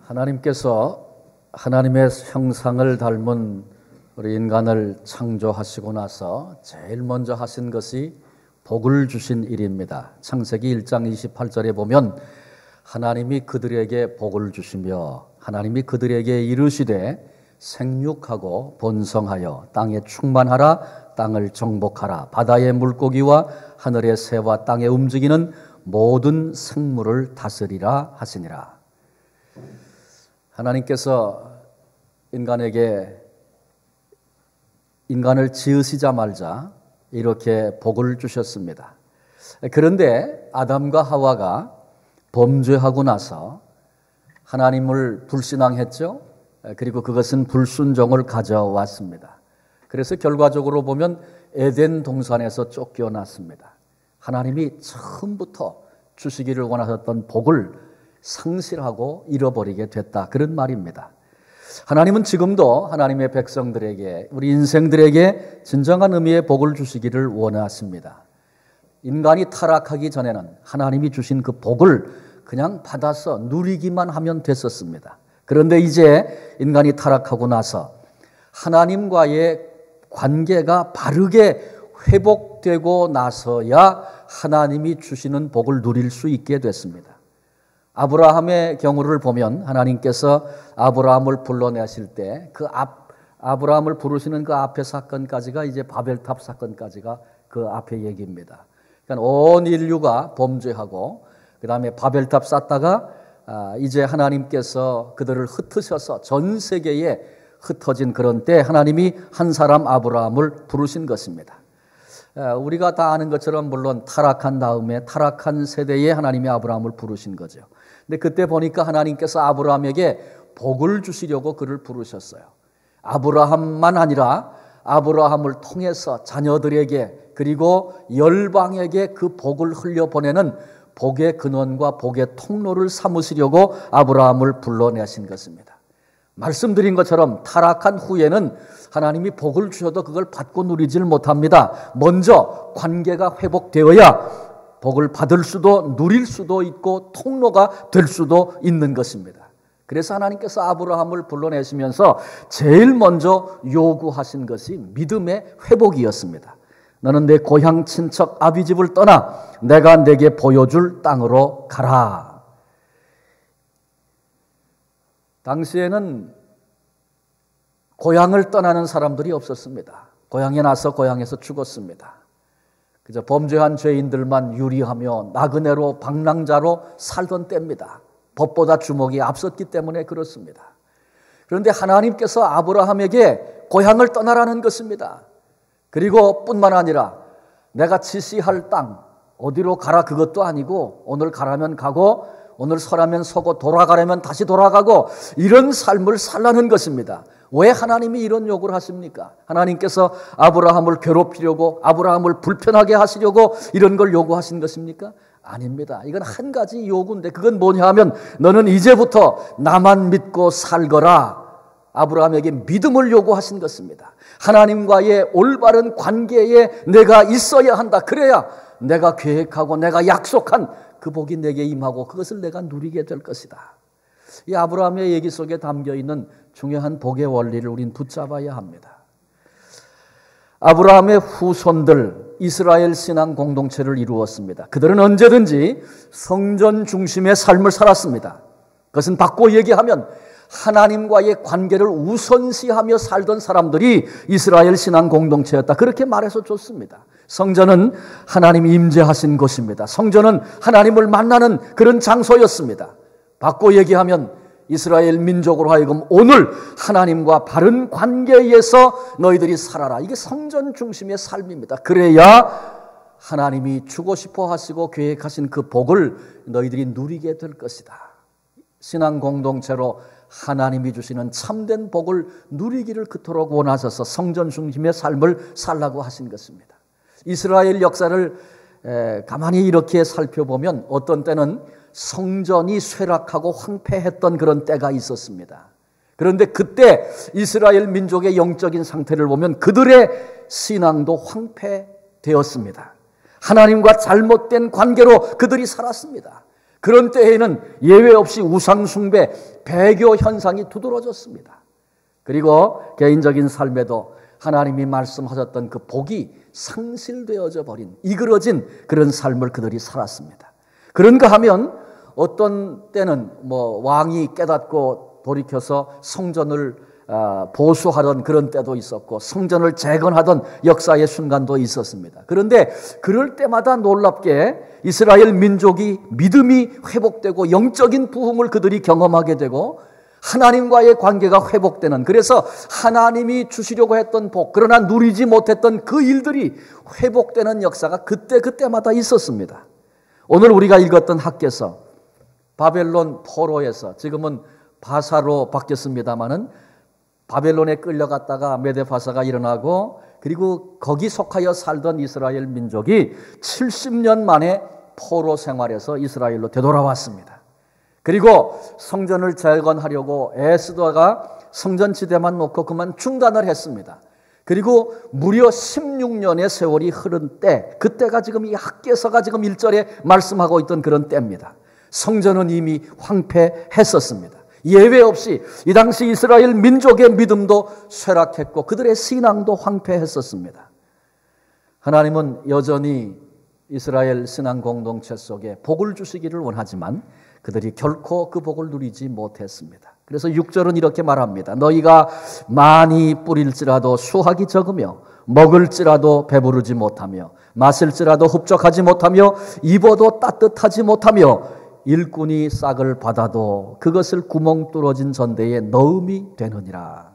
하나님께서 하나님의 형상을 닮은 우리 인간을 창조하시고 나서 제일 먼저 하신 것이 복을 주신 일입니다. 창세기 1장 28절에 보면 하나님이 그들에게 복을 주시며 하나님이 그들에게 이르시되 생육하고 번성하여 땅에 충만하라, 땅을 정복하라, 바다의 물고기와 하늘의 새와 땅에 움직이는 모든 생물을 다스리라 하시니라. 하나님께서 인간을 지으시자마자 이렇게 복을 주셨습니다. 그런데 아담과 하와가 범죄하고 나서 하나님을 불신앙했죠. 그리고 그것은 불순종을 가져왔습니다. 그래서 결과적으로 보면 에덴 동산에서 쫓겨났습니다. 하나님이 처음부터 주시기를 원하셨던 복을 상실하고 잃어버리게 됐다, 그런 말입니다. 하나님은 지금도 하나님의 백성들에게, 우리 인생들에게 진정한 의미의 복을 주시기를 원하십니다. 인간이 타락하기 전에는 하나님이 주신 그 복을 그냥 받아서 누리기만 하면 됐었습니다. 그런데 이제 인간이 타락하고 나서 하나님과의 관계가 바르게 회복되고 나서야 하나님이 주시는 복을 누릴 수 있게 됐습니다. 아브라함의 경우를 보면 하나님께서 아브라함을 불러내실 때 아브라함을 부르시는 그 앞의 사건까지가 이제 바벨탑 사건까지가 그 앞의 얘기입니다. 그러니까 온 인류가 범죄하고 그 다음에 바벨탑 쌓다가 이제 하나님께서 그들을 흩으셔서 전 세계에 흩어진 그런 때 하나님이 한 사람 아브라함을 부르신 것입니다. 우리가 다 아는 것처럼 물론 타락한 다음에 타락한 세대에 하나님이 아브라함을 부르신 거죠. 근데 그때 보니까 하나님께서 아브라함에게 복을 주시려고 그를 부르셨어요. 아브라함만 아니라 아브라함을 통해서 자녀들에게 그리고 열방에게 그 복을 흘려보내는 복의 근원과 복의 통로를 삼으시려고 아브라함을 불러내신 것입니다. 말씀드린 것처럼 타락한 후에는 하나님이 복을 주셔도 그걸 받고 누리질 못합니다. 먼저 관계가 회복되어야 복을 받을 수도 누릴 수도 있고 통로가 될 수도 있는 것입니다. 그래서 하나님께서 아브라함을 불러내시면서 제일 먼저 요구하신 것이 믿음의 회복이었습니다. 너는 내 고향 친척 아비집을 떠나 내가 내게 보여줄 땅으로 가라. 당시에는 고향을 떠나는 사람들이 없었습니다. 고향에 나서 고향에서 죽었습니다. 그저 범죄한 죄인들만 유리하며 나그네로 방랑자로 살던 때입니다. 법보다 주먹이 앞섰기 때문에 그렇습니다. 그런데 하나님께서 아브라함에게 고향을 떠나라는 것입니다. 그리고 뿐만 아니라 내가 지시할 땅 어디로 가라 그것도 아니고 오늘 가라면 가고 오늘 서라면 서고 돌아가려면 다시 돌아가고 이런 삶을 살라는 것입니다. 왜 하나님이 이런 요구를 하십니까? 하나님께서 아브라함을 괴롭히려고 아브라함을 불편하게 하시려고 이런 걸 요구하신 것입니까? 아닙니다. 이건 한 가지 요구인데 그건 뭐냐 하면 너는 이제부터 나만 믿고 살거라. 아브라함에게 믿음을 요구하신 것입니다. 하나님과의 올바른 관계에 내가 있어야 한다. 그래야 내가 계획하고 내가 약속한 그 복이 내게 임하고 그것을 내가 누리게 될 것이다. 이 아브라함의 얘기 속에 담겨있는 중요한 복의 원리를 우린 붙잡아야 합니다. 아브라함의 후손들 이스라엘 신앙 공동체를 이루었습니다. 그들은 언제든지 성전 중심의 삶을 살았습니다. 그것은 바꿔 얘기하면 하나님과의 관계를 우선시하며 살던 사람들이 이스라엘 신앙 공동체였다. 그렇게 말해서 좋습니다. 성전은 하나님이 임재하신 곳입니다. 성전은 하나님을 만나는 그런 장소였습니다. 바꿔 얘기하면 이스라엘 민족으로 하여금 오늘 하나님과 바른 관계에서 너희들이 살아라. 이게 성전 중심의 삶입니다. 그래야 하나님이 주고 싶어 하시고 계획하신 그 복을 너희들이 누리게 될 것이다. 신앙 공동체로 하나님이 주시는 참된 복을 누리기를 그토록 원하셔서 성전 중심의 삶을 살라고 하신 것입니다. 이스라엘 역사를 가만히 이렇게 살펴보면 어떤 때는 성전이 쇠락하고 황폐했던 그런 때가 있었습니다. 그런데 그때 이스라엘 민족의 영적인 상태를 보면 그들의 신앙도 황폐되었습니다. 하나님과 잘못된 관계로 그들이 살았습니다. 그런 때에는 예외 없이 우상숭배, 배교 현상이 두드러졌습니다. 그리고 개인적인 삶에도 하나님이 말씀하셨던 그 복이 상실되어져 버린, 이그러진 그런 삶을 그들이 살았습니다. 그런가 하면 어떤 때는 왕이 깨닫고 돌이켜서 성전을 보수하던 그런 때도 있었고 성전을 재건하던 역사의 순간도 있었습니다. 그런데 그럴 때마다 놀랍게 이스라엘 민족이 믿음이 회복되고 영적인 부흥을 그들이 경험하게 되고 하나님과의 관계가 회복되는, 그래서 하나님이 주시려고 했던 복, 그러나 누리지 못했던 그 일들이 회복되는 역사가 그때마다 있었습니다. 오늘 우리가 읽었던 학개서, 바벨론 포로에서, 지금은 바사로 바뀌었습니다마는 바벨론에 끌려갔다가 메데바사가 일어나고, 그리고 거기 속하여 살던 이스라엘 민족이 70년 만에 포로 생활에서 이스라엘로 되돌아왔습니다. 그리고 성전을 재건하려고 애쓰다가 성전 지대만 놓고 그만 중단을 했습니다. 그리고 무려 16년의 세월이 흐른 때, 그때가 지금 이 학개서가 지금 1절에 말씀하고 있던 그런 때입니다. 성전은 이미 황폐했었습니다. 예외 없이 이 당시 이스라엘 민족의 믿음도 쇠락했고 그들의 신앙도 황폐했었습니다. 하나님은 여전히 이스라엘 신앙 공동체 속에 복을 주시기를 원하지만 그들이 결코 그 복을 누리지 못했습니다. 그래서 6절은 이렇게 말합니다. 너희가 많이 뿌릴지라도 수확이 적으며 먹을지라도 배부르지 못하며 마실지라도 흡족하지 못하며 입어도 따뜻하지 못하며 일꾼이 싹을 받아도 그것을 구멍 뚫어진 전대에 넣음이 되느니라.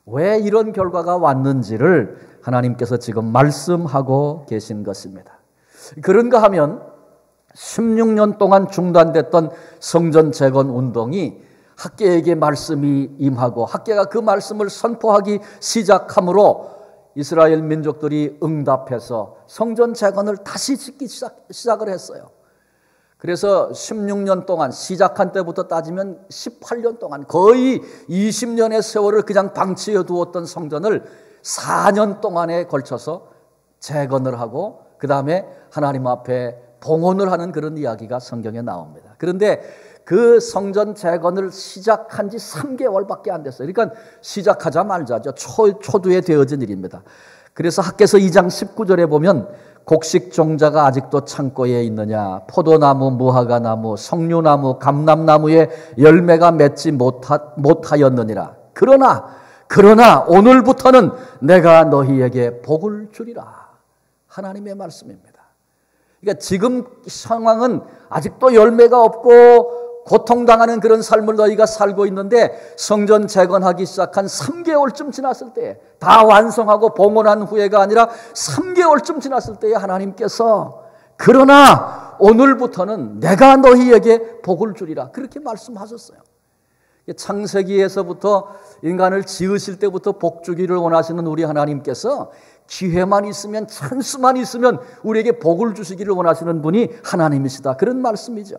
왜 이런 결과가 왔는지를 하나님께서 지금 말씀하고 계신 것입니다. 그런가 하면 16년 동안 중단됐던 성전 재건 운동이 학개에게 말씀이 임하고 학개가 그 말씀을 선포하기 시작함으로 이스라엘 민족들이 응답해서 성전 재건을 다시 짓기 시작을 했어요. 그래서 16년 동안, 시작한 때부터 따지면 18년 동안, 거의 20년의 세월을 그냥 방치해 두었던 성전을 4년 동안에 걸쳐서 재건을 하고 그 다음에 하나님 앞에 봉헌을 하는 그런 이야기가 성경에 나옵니다. 그런데 그 성전 재건을 시작한 지 3개월밖에 안 됐어요. 그러니까 시작하자 말자죠. 초두에 되어진 일입니다. 그래서 학개서 2장 19절에 보면 곡식 종자가 아직도 창고에 있느냐, 포도나무, 무화과나무, 석류나무, 감람나무에 열매가 맺지 못하였느니라. 그러나 오늘부터는 내가 너희에게 복을 주리라. 하나님의 말씀입니다. 그러니까 지금 상황은 아직도 열매가 없고 고통당하는 그런 삶을 너희가 살고 있는데 성전 재건하기 시작한 3개월쯤 지났을 때, 다 완성하고 봉헌한 후에가 아니라 3개월쯤 지났을 때에 하나님께서 그러나 오늘부터는 내가 너희에게 복을 주리라, 그렇게 말씀하셨어요. 창세기에서부터 인간을 지으실 때부터 복 주기를 원하시는 우리 하나님께서 기회만 있으면, 찬스만 있으면 우리에게 복을 주시기를 원하시는 분이 하나님이시다, 그런 말씀이죠.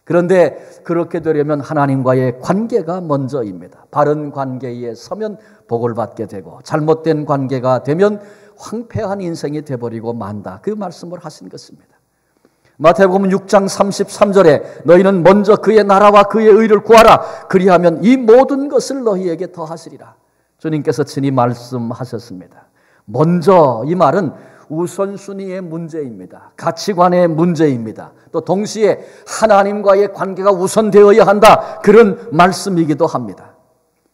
그런데 그렇게 되려면 하나님과의 관계가 먼저입니다. 바른 관계에 서면 복을 받게 되고 잘못된 관계가 되면 황폐한 인생이 되어버리고 만다, 그 말씀을 하신 것입니다. 마태복음 6장 33절에 너희는 먼저 그의 나라와 그의 의를 구하라, 그리하면 이 모든 것을 너희에게 더하시리라. 주님께서 친히 말씀하셨습니다. 먼저, 이 말은 우선순위의 문제입니다. 가치관의 문제입니다. 또 동시에 하나님과의 관계가 우선되어야 한다, 그런 말씀이기도 합니다.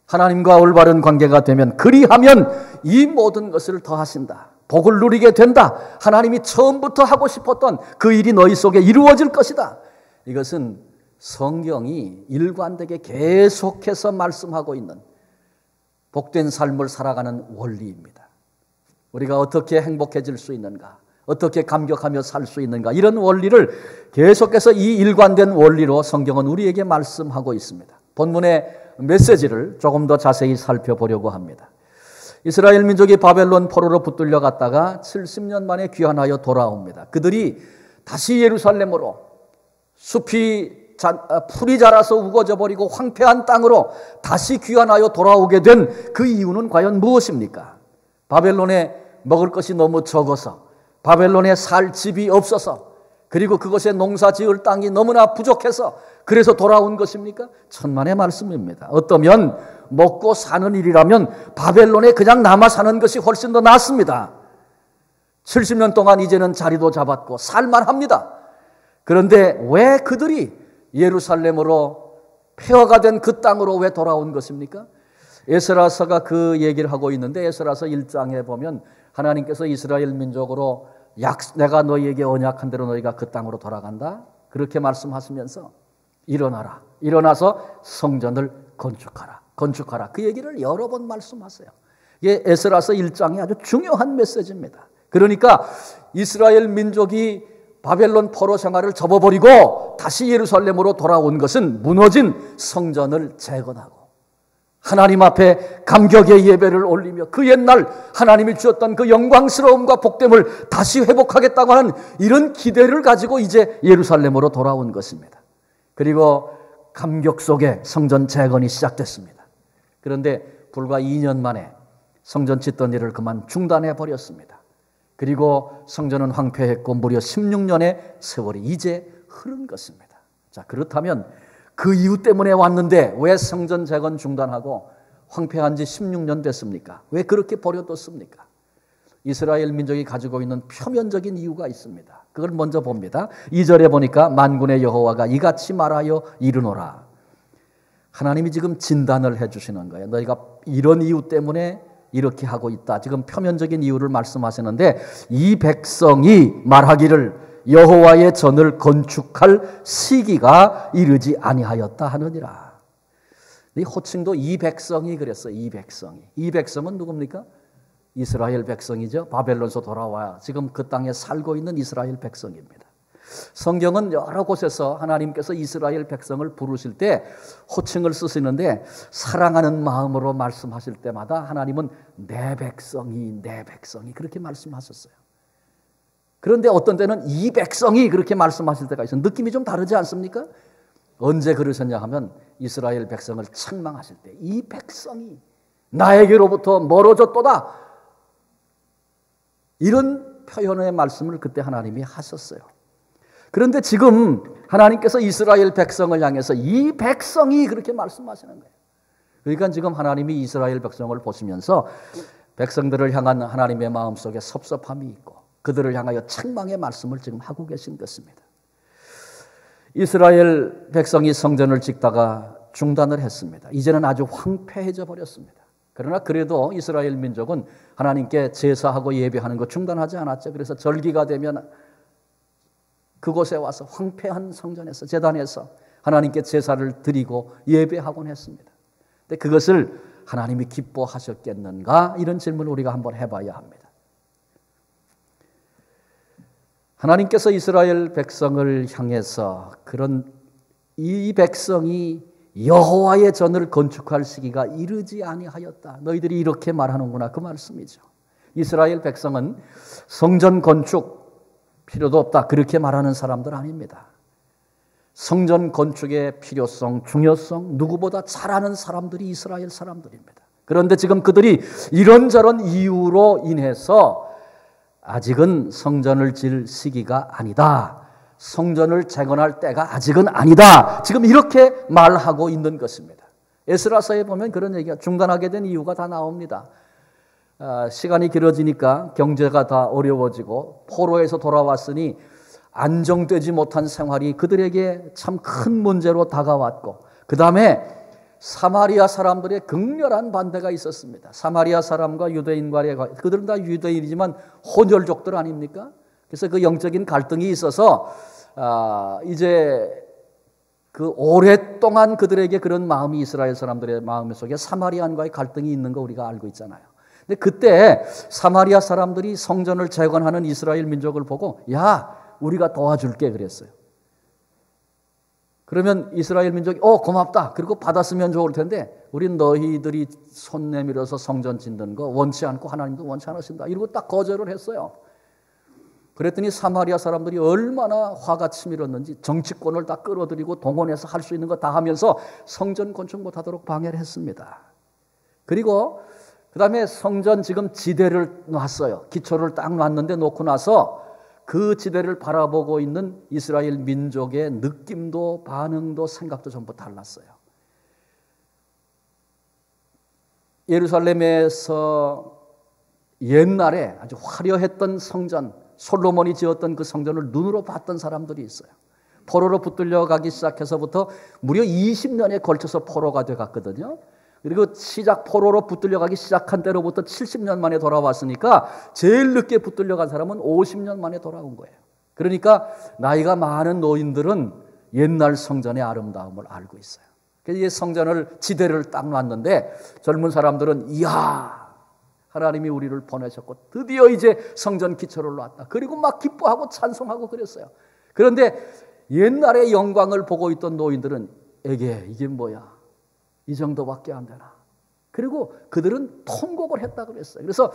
하나님과 올바른 관계가 되면, 그리하면 이 모든 것을 더하신다, 복을 누리게 된다, 하나님이 처음부터 하고 싶었던 그 일이 너희 속에 이루어질 것이다. 이것은 성경이 일관되게 계속해서 말씀하고 있는 복된 삶을 살아가는 원리입니다. 우리가 어떻게 행복해질 수 있는가, 어떻게 감격하며 살 수 있는가, 이런 원리를 계속해서 이 일관된 원리로 성경은 우리에게 말씀하고 있습니다. 본문의 메시지를 조금 더 자세히 살펴보려고 합니다. 이스라엘 민족이 바벨론 포로로 붙들려 갔다가 70년 만에 귀환하여 돌아옵니다. 그들이 다시 예루살렘으로, 풀이 자라서 우거져 버리고 황폐한 땅으로 다시 귀환하여 돌아오게 된 그 이유는 과연 무엇입니까? 바벨론에 먹을 것이 너무 적어서, 바벨론에 살 집이 없어서, 그리고 그것에 농사 지을 땅이 너무나 부족해서 그래서 돌아온 것입니까? 천만의 말씀입니다. 어떠면 먹고 사는 일이라면 바벨론에 그냥 남아 사는 것이 훨씬 더 낫습니다. 70년 동안 이제는 자리도 잡았고 살만합니다. 그런데 왜 그들이 예루살렘으로 폐허가 된 그 땅으로 왜 돌아온 것입니까? 에스라서가 그 얘기를 하고 있는데 에스라서 1장에 보면 하나님께서 이스라엘 민족으로 내가 너희에게 언약한 대로 너희가 그 땅으로 돌아간다. 그렇게 말씀하시면서 일어나라. 일어나서 성전을 건축하라. 건축하라. 그 얘기를 여러 번 말씀하세요. 이게 에스라서 1장의 아주 중요한 메시지입니다. 그러니까 이스라엘 민족이 바벨론 포로 생활을 접어버리고 다시 예루살렘으로 돌아온 것은 무너진 성전을 재건하고 하나님 앞에 감격의 예배를 올리며 그 옛날 하나님이 주었던 그 영광스러움과 복됨을 다시 회복하겠다고 하는 이런 기대를 가지고 이제 예루살렘으로 돌아온 것입니다. 그리고 감격 속에 성전 재건이 시작됐습니다. 그런데 불과 2년 만에 성전 짓던 일을 그만 중단해 버렸습니다. 그리고 성전은 황폐했고 무려 16년의 세월이 이제 흐른 것입니다. 자, 그렇다면 그 이유 때문에 왔는데 왜 성전 재건 중단하고 황폐한 지 16년 됐습니까? 왜 그렇게 버려뒀습니까? 이스라엘 민족이 가지고 있는 표면적인 이유가 있습니다. 그걸 먼저 봅니다. 2절에 보니까 만군의 여호와가 이같이 말하여 이르노라. 하나님이 지금 진단을 해주시는 거예요. 너희가 이런 이유 때문에 이렇게 하고 있다. 지금 표면적인 이유를 말씀하시는데 이 백성이 말하기를 여호와의 전을 건축할 시기가 이르지 아니하였다 하느니라. 이 호칭도 이 백성이 그랬어요. 이 백성이. 이 백성은 누굽니까? 이스라엘 백성이죠. 바벨론에서 돌아와 지금 그 땅에 살고 있는 이스라엘 백성입니다. 성경은 여러 곳에서 하나님께서 이스라엘 백성을 부르실 때 호칭을 쓰시는데 사랑하는 마음으로 말씀하실 때마다 하나님은 내 백성이 내 백성이 그렇게 말씀하셨어요. 그런데 어떤 때는 이 백성이 그렇게 말씀하실 때가 있어요. 느낌이 좀 다르지 않습니까? 언제 그러셨냐 하면 이스라엘 백성을 책망하실 때 이 백성이 나에게로부터 멀어졌도다. 이런 표현의 말씀을 그때 하나님이 하셨어요. 그런데 지금 하나님께서 이스라엘 백성을 향해서 이 백성이 그렇게 말씀하시는 거예요. 그러니까 지금 하나님이 이스라엘 백성을 보시면서 백성들을 향한 하나님의 마음속에 섭섭함이 있고 그들을 향하여 책망의 말씀을 지금 하고 계신 것입니다. 이스라엘 백성이 성전을 짓다가 중단을 했습니다. 이제는 아주 황폐해져 버렸습니다. 그러나 그래도 이스라엘 민족은 하나님께 제사하고 예배하는 거 중단하지 않았죠. 그래서 절기가 되면 그곳에 와서 황폐한 성전에서 제단에서 하나님께 제사를 드리고 예배하곤 했습니다. 근데 그것을 하나님이 기뻐하셨겠는가? 이런 질문을 우리가 한번 해봐야 합니다. 하나님께서 이스라엘 백성을 향해서 그런 이 백성이 여호와의 전을 건축할 시기가 이르지 아니하였다. 너희들이 이렇게 말하는구나. 그 말씀이죠. 이스라엘 백성은 성전 건축 필요도 없다. 그렇게 말하는 사람들 아닙니다. 성전 건축의 필요성, 중요성 누구보다 잘 아는 사람들이 이스라엘 사람들입니다. 그런데 지금 그들이 이런저런 이유로 인해서 아직은 성전을 질 시기가 아니다. 성전을 재건할 때가 아직은 아니다. 지금 이렇게 말하고 있는 것입니다. 에스라서에 보면 그런 얘기가 중단하게 된 이유가 다 나옵니다. 시간이 길어지니까 경제가 다 어려워지고 포로에서 돌아왔으니 안정되지 못한 생활이 그들에게 참 큰 문제로 다가왔고 그 다음에 사마리아 사람들의 극렬한 반대가 있었습니다. 사마리아 사람과 유대인과의 그들은 다 유대인이지만 혼혈족들 아닙니까? 그래서 그 영적인 갈등이 있어서 이제 그 오랫동안 그들에게 그런 마음이 이스라엘 사람들의 마음 속에 사마리아인과의 갈등이 있는 거 우리가 알고 있잖아요. 근데 그때 사마리아 사람들이 성전을 재건하는 이스라엘 민족을 보고 야 우리가 도와줄게 그랬어요. 그러면 이스라엘 민족이 고맙다. 그리고 받았으면 좋을 텐데 우린 너희들이 손 내밀어서 성전 짓는 거 원치 않고 하나님도 원치 않으신다. 이러고 딱 거절을 했어요. 그랬더니 사마리아 사람들이 얼마나 화가 치밀었는지 정치권을 다 끌어들이고 동원해서 할 수 있는 거 다 하면서 성전 건축 못하도록 방해를 했습니다. 그리고 그 다음에 성전 지금 지대를 놨어요. 기초를 딱 놨는데 놓고 나서 그 지대를 바라보고 있는 이스라엘 민족의 느낌도 반응도 생각도 전부 달랐어요. 예루살렘에서 옛날에 아주 화려했던 성전, 솔로몬이 지었던 그 성전을 눈으로 봤던 사람들이 있어요. 포로로 붙들려 가기 시작해서부터 무려 20년에 걸쳐서 포로가 돼 갔거든요. 그리고 포로로 붙들려 가기 시작한 때로부터 70년 만에 돌아왔으니까 제일 늦게 붙들려 간 사람은 50년 만에 돌아온 거예요. 그러니까 나이가 많은 노인들은 옛날 성전의 아름다움을 알고 있어요. 그래서 이 성전을 지대를 딱 놨는데 젊은 사람들은 이야, 하나님이 우리를 보내셨고 드디어 이제 성전 기초를 놨다. 그리고 막 기뻐하고 찬송하고 그랬어요. 그런데 옛날의 영광을 보고 있던 노인들은 이게 뭐야? 이 정도밖에 안 되나? 그리고 그들은 통곡을 했다고 그랬어요. 그래서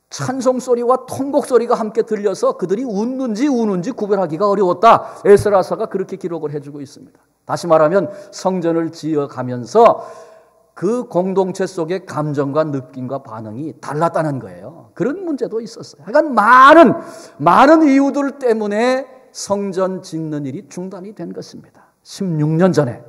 찬송 소리와 통곡 소리가 함께 들려서 그들이 웃는지 우는지 구별하기가 어려웠다. 에스라서가 그렇게 기록을 해주고 있습니다. 다시 말하면 성전을 지어가면서 그 공동체 속의 감정과 느낌과 반응이 달랐다는 거예요. 그런 문제도 있었어요. 그러니까 많은 이유들 때문에 성전 짓는 일이 중단이 된 것입니다. 16년 전에.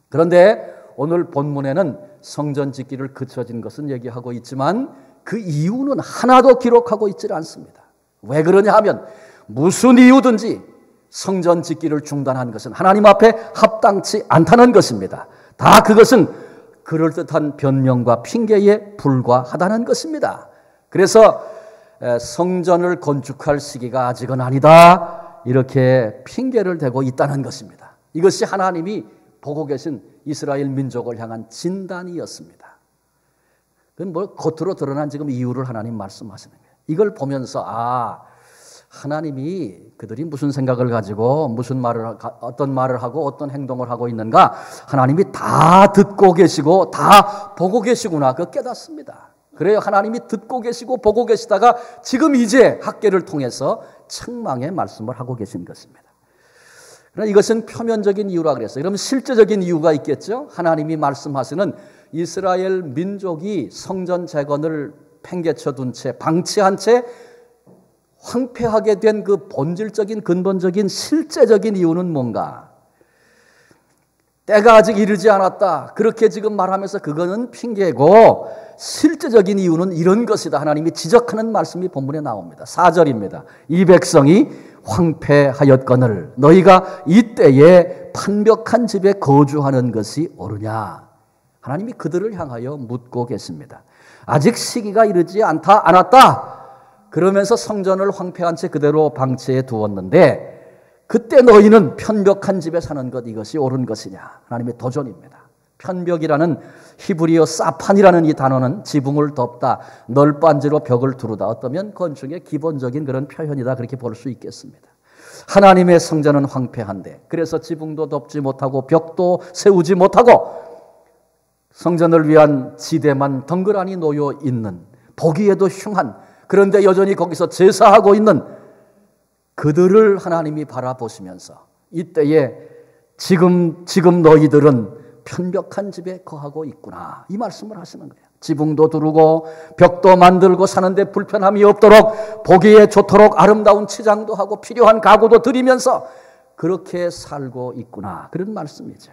그런데 오늘 본문에는 성전 짓기를 그쳐진 것은 얘기하고 있지만 그 이유는 하나도 기록하고 있지 않습니다. 왜 그러냐 하면 무슨 이유든지 성전 짓기를 중단한 것은 하나님 앞에 합당치 않다는 것입니다. 다 그것은 그럴듯한 변명과 핑계에 불과하다는 것입니다. 그래서 성전을 건축할 시기가 아직은 아니다, 이렇게 핑계를 대고 있다는 것입니다. 이것이 하나님이 보고 계신 이스라엘 민족을 향한 진단이었습니다. 그건 뭐 겉으로 드러난 지금 이유를 하나님 말씀하시는 거예요. 이걸 보면서 하나님이 그들이 무슨 생각을 가지고 어떤 말을 하고 어떤 행동을 하고 있는가, 하나님이 다 듣고 계시고 다 보고 계시구나, 그거 깨닫습니다. 그래요. 하나님이 듣고 계시고 보고 계시다가 지금 이제 학계를 통해서 책망의 말씀을 하고 계신 것입니다. 그러나 이것은 표면적인 이유라 그랬어요. 그러면 실제적인 이유가 있겠죠. 하나님이 말씀하시는 이스라엘 민족이 성전 재건을 팽개쳐 둔 채, 방치한 채 황폐하게 된 그 본질적인 근본적인 실제적인 이유는 뭔가? 때가 아직 이르지 않았다, 그렇게 지금 말하면서 그거는 핑계고, 실제적인 이유는 이런 것이다, 하나님이 지적하는 말씀이 본문에 나옵니다. 4절입니다. 이 백성이 황폐하였거늘 너희가 이때에 판벽한 집에 거주하는 것이 옳으냐? 하나님이 그들을 향하여 묻고 계십니다. 아직 시기가 이르지 않았다, 그러면서 성전을 황폐한 채 그대로 방치해 두었는데 그때 너희는 편벽한 집에 사는 것, 이것이 옳은 것이냐? 하나님의 도전입니다. 편벽이라는 히브리어 사판이라는 이 단어는 지붕을 덮다, 널빤지로 벽을 두르다, 어떠면 건축의 기본적인 그런 표현이다, 그렇게 볼 수 있겠습니다. 하나님의 성전은 황폐한데 그래서 지붕도 덮지 못하고 벽도 세우지 못하고 성전을 위한 지대만 덩그러니 놓여 있는, 보기에도 흉한, 그런데 여전히 거기서 제사하고 있는 그들을 하나님이 바라보시면서 이때에 지금 너희들은 편벽한 집에 거하고 있구나, 이 말씀을 하시는 거예요. 지붕도 두르고 벽도 만들고 사는데 불편함이 없도록 보기에 좋도록 아름다운 치장도 하고 필요한 가구도 드리면서 그렇게 살고 있구나, 그런 말씀이죠.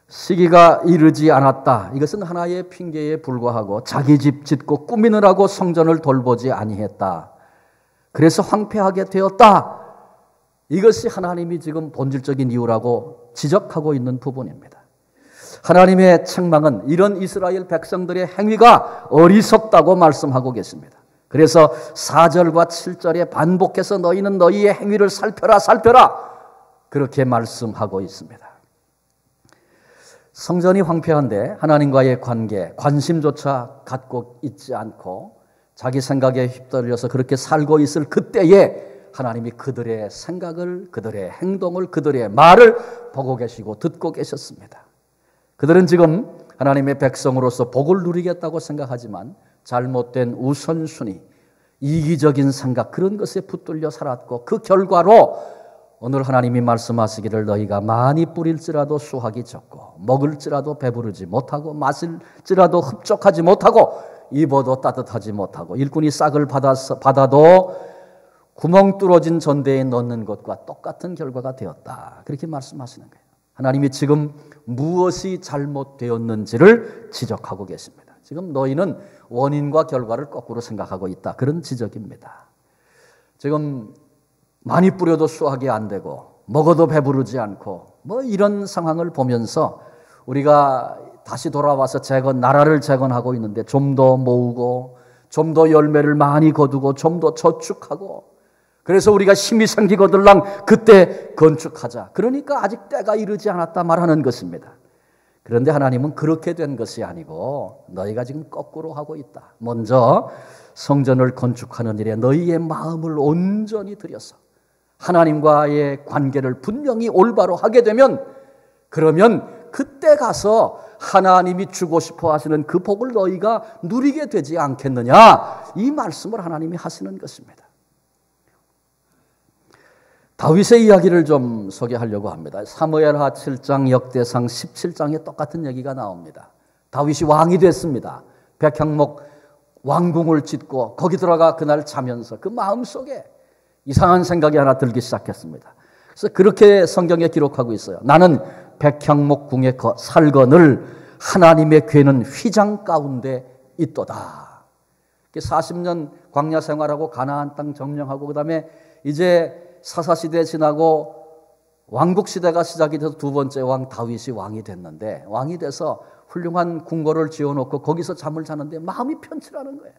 시기가 이르지 않았다, 이것은 하나의 핑계에 불과하고 자기 집 짓고 꾸미느라고 성전을 돌보지 아니했다, 그래서 황폐하게 되었다, 이것이 하나님이 지금 본질적인 이유라고 지적하고 있는 부분입니다. 하나님의 책망은 이런 이스라엘 백성들의 행위가 어리석다고 말씀하고 계십니다. 그래서 4절과 7절에 반복해서 너희는 너희의 행위를 살펴라 그렇게 말씀하고 있습니다. 성전이 황폐한데 하나님과의 관심조차 갖고 있지 않고 자기 생각에 휩쓸려서 그렇게 살고 있을 그때에 하나님이 그들의 생각을, 그들의 행동을, 그들의 말을 보고 계시고 듣고 계셨습니다. 그들은 지금 하나님의 백성으로서 복을 누리겠다고 생각하지만 잘못된 우선순위, 이기적인 생각, 그런 것에 붙들려 살았고 그 결과로 오늘 하나님이 말씀하시기를 너희가 많이 뿌릴지라도 수확이 적고 먹을지라도 배부르지 못하고 마실지라도 흡족하지 못하고 입어도 따뜻하지 못하고 일꾼이 싹을 받아도 구멍 뚫어진 전대에 넣는 것과 똑같은 결과가 되었다. 그렇게 말씀하시는 거예요. 하나님이 지금 무엇이 잘못되었는지를 지적하고 계십니다. 지금 너희는 원인과 결과를 거꾸로 생각하고 있다. 그런 지적입니다. 지금 많이 뿌려도 수확이 안 되고 먹어도 배부르지 않고 뭐 이런 상황을 보면서 우리가 다시 돌아와서 나라를 재건하고 있는데 좀 더 모으고 좀 더 열매를 많이 거두고 좀 더 저축하고 그래서 우리가 힘이 생기거들랑 그때 건축하자. 그러니까 아직 때가 이르지 않았다 말하는 것입니다. 그런데 하나님은 그렇게 된 것이 아니고 너희가 지금 거꾸로 하고 있다. 먼저 성전을 건축하는 일에 너희의 마음을 온전히 들여서 하나님과의 관계를 분명히 올바로 하게 되면 그러면 그때 가서 하나님이 주고 싶어 하시는 그 복을 너희가 누리게 되지 않겠느냐. 이 말씀을 하나님이 하시는 것입니다. 다윗의 이야기를 좀 소개하려고 합니다. 사무엘하 7장 역대상 17장에 똑같은 얘기가 나옵니다. 다윗이 왕이 됐습니다. 백향목 왕궁을 짓고 거기 들어가 그날 자면서 그 마음속에 이상한 생각이 하나 들기 시작했습니다. 그래서 그렇게 성경에 기록하고 있어요. 나는 백향목 궁에 살거늘 하나님의 궤는 휘장 가운데 있도다. 40년 광야 생활하고 가나안 땅 점령하고 그다음에 이제 사사시대 지나고 왕국시대가 시작이 돼서 두 번째 왕 다윗이 왕이 됐는데 왕이 돼서 훌륭한 궁궐을 지어놓고 거기서 잠을 자는데 마음이 편치라는 거예요.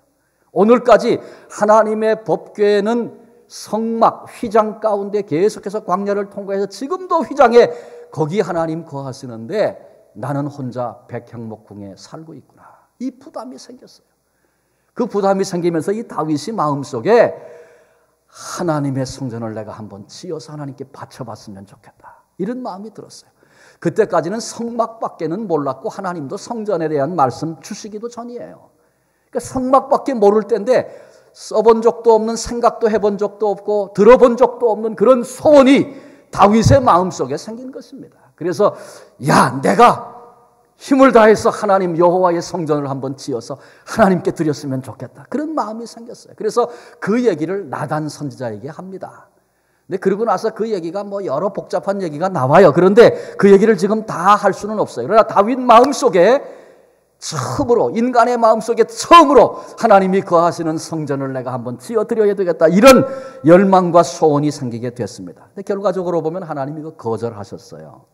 오늘까지 하나님의 법궤는 성막, 휘장 가운데 계속해서 광야를 통과해서 지금도 휘장에 거기 하나님 거하시는데 나는 혼자 백향목궁에 살고 있구나. 이 부담이 생겼어요. 그 부담이 생기면서 이 다윗이 마음속에 하나님의 성전을 내가 한번 지어서 하나님께 바쳐봤으면 좋겠다. 이런 마음이 들었어요. 그때까지는 성막밖에는 몰랐고 하나님도 성전에 대한 말씀 주시기도 전이에요. 그러니까 성막밖에 모를 때인데 써본 적도 없는 생각도 해본 적도 없고 들어본 적도 없는 그런 소원이 다윗의 마음속에 생긴 것입니다. 그래서 내가 힘을 다해서 하나님 여호와의 성전을 한번 지어서 하나님께 드렸으면 좋겠다. 그런 마음이 생겼어요. 그래서 그 얘기를 나단 선지자에게 합니다. 근데 그러고 나서 그 얘기가 여러 복잡한 얘기가 나와요. 그런데 그 얘기를 지금 다 할 수는 없어요. 그러나 다윗 마음속에 처음으로 인간의 마음속에 처음으로 하나님이 거하시는 성전을 내가 한번 지어드려야 되겠다. 이런 열망과 소원이 생기게 됐습니다. 근데 결과적으로 보면 하나님이 이거 거절하셨어요.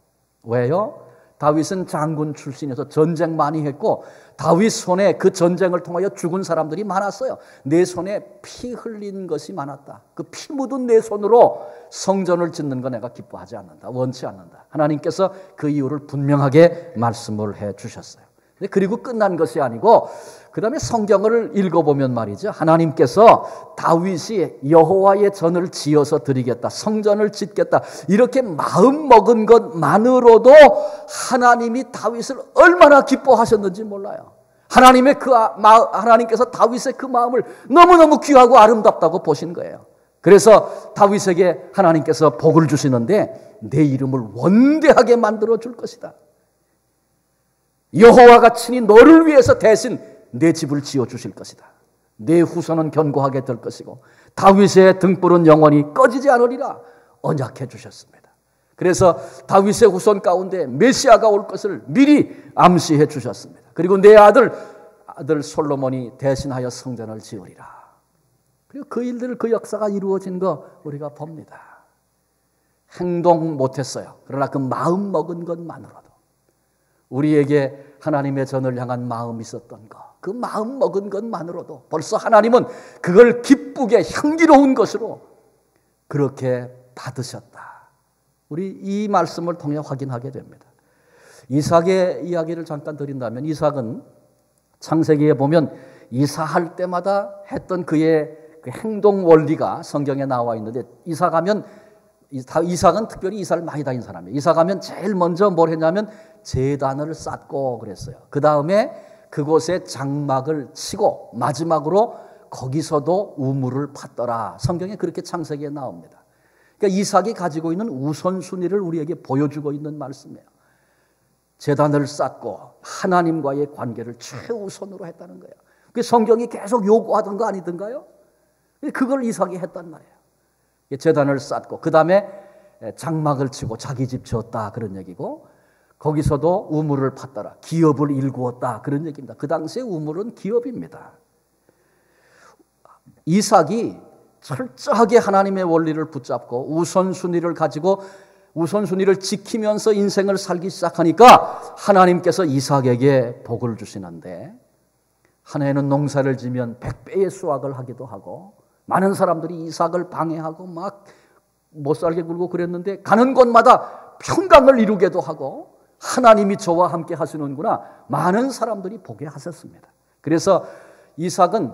왜요? 다윗은 장군 출신이어서 전쟁 많이 했고 다윗 손에 그 전쟁을 통하여 죽은 사람들이 많았어요. 내 손에 피 흘린 것이 많았다. 그 피 묻은 내 손으로 성전을 짓는 거 내가 기뻐하지 않는다. 원치 않는다. 하나님께서 그 이유를 분명하게 말씀을 해 주셨어요. 그리고 끝난 것이 아니고 그 다음에 성경을 읽어보면 말이죠. 하나님께서 다윗이 여호와의 전을 지어서 드리겠다. 성전을 짓겠다. 이렇게 마음 먹은 것만으로도 하나님이 다윗을 얼마나 기뻐하셨는지 몰라요. 하나님께서 다윗의 그 마음을 너무너무 귀하고 아름답다고 보신 거예요. 그래서 다윗에게 하나님께서 복을 주시는데 내 이름을 원대하게 만들어 줄 것이다. 여호와가 친히 너를 위해서 대신 내 집을 지어주실 것이다. 내 후손은 견고하게 될 것이고 다윗의 등불은 영원히 꺼지지 않으리라 언약해 주셨습니다. 그래서 다윗의 후손 가운데 메시아가 올 것을 미리 암시해 주셨습니다. 그리고 내 아들 솔로몬이 대신하여 성전을 지으리라. 그리고 그 일들 그 역사가 이루어진 거 우리가 봅니다. 행동 못했어요. 그러나 그 마음 먹은 것만으로도 우리에게 하나님의 전을 향한 마음이 있었던 것, 그 마음 먹은 것만으로도 벌써 하나님은 그걸 기쁘게 향기로운 것으로 그렇게 받으셨다. 우리 이 말씀을 통해 확인하게 됩니다. 이삭의 이야기를 잠깐 드린다면 이삭은 창세기에 보면 이사할 때마다 했던 그의 그 행동 원리가 성경에 나와 있는데 이삭은 특별히 이사를 많이 다닌 사람이에요. 이삭하면 제일 먼저 뭘 했냐면 제단을 쌓고 그랬어요. 그 다음에 그곳에 장막을 치고 마지막으로 거기서도 우물을 팠더라. 성경에 그렇게 창세기에 나옵니다. 그러니까 이삭이 가지고 있는 우선순위를 우리에게 보여주고 있는 말씀이에요. 제단을 쌓고 하나님과의 관계를 최우선으로 했다는 거예요. 그 성경이 계속 요구하던 거 아니던가요? 그걸 이삭이 했단 말이에요. 제단을 쌓고 그 다음에 장막을 치고 자기 집 지었다 그런 얘기고, 거기서도 우물을 팠더라, 기업을 일구었다 그런 얘기입니다. 그 당시에 우물은 기업입니다. 이삭이 철저하게 하나님의 원리를 붙잡고 우선순위를 가지고 우선순위를 지키면서 인생을 살기 시작하니까 하나님께서 이삭에게 복을 주시는데, 한 해는 농사를 지면 100배의 수확을 하기도 하고, 많은 사람들이 이삭을 방해하고 막 못살게 굴고 그랬는데 가는 곳마다 평강을 이루게도 하고, 하나님이 저와 함께 하시는구나, 많은 사람들이 보게 하셨습니다. 그래서 이삭은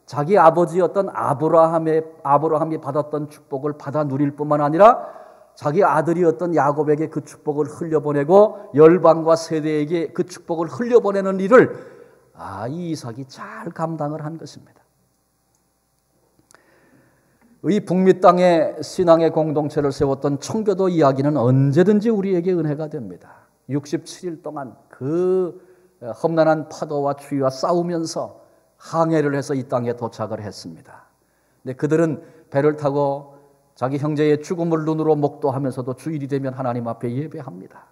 자기 아버지였던 아브라함이 받았던 축복을 받아 누릴 뿐만 아니라 자기 아들이었던 야곱에게 그 축복을 흘려보내고 열방과 세대에게 그 축복을 흘려보내는 일을 이 이삭이 잘 감당을 한 것입니다. 이 북미 땅에 신앙의 공동체를 세웠던 청교도 이야기는 언제든지 우리에게 은혜가 됩니다. 67일 동안 그 험난한 파도와 추위와 싸우면서 항해를 해서 이 땅에 도착을 했습니다. 근데 그들은 배를 타고 자기 형제의 죽음을 눈으로 목도하면서도 주일이 되면 하나님 앞에 예배합니다.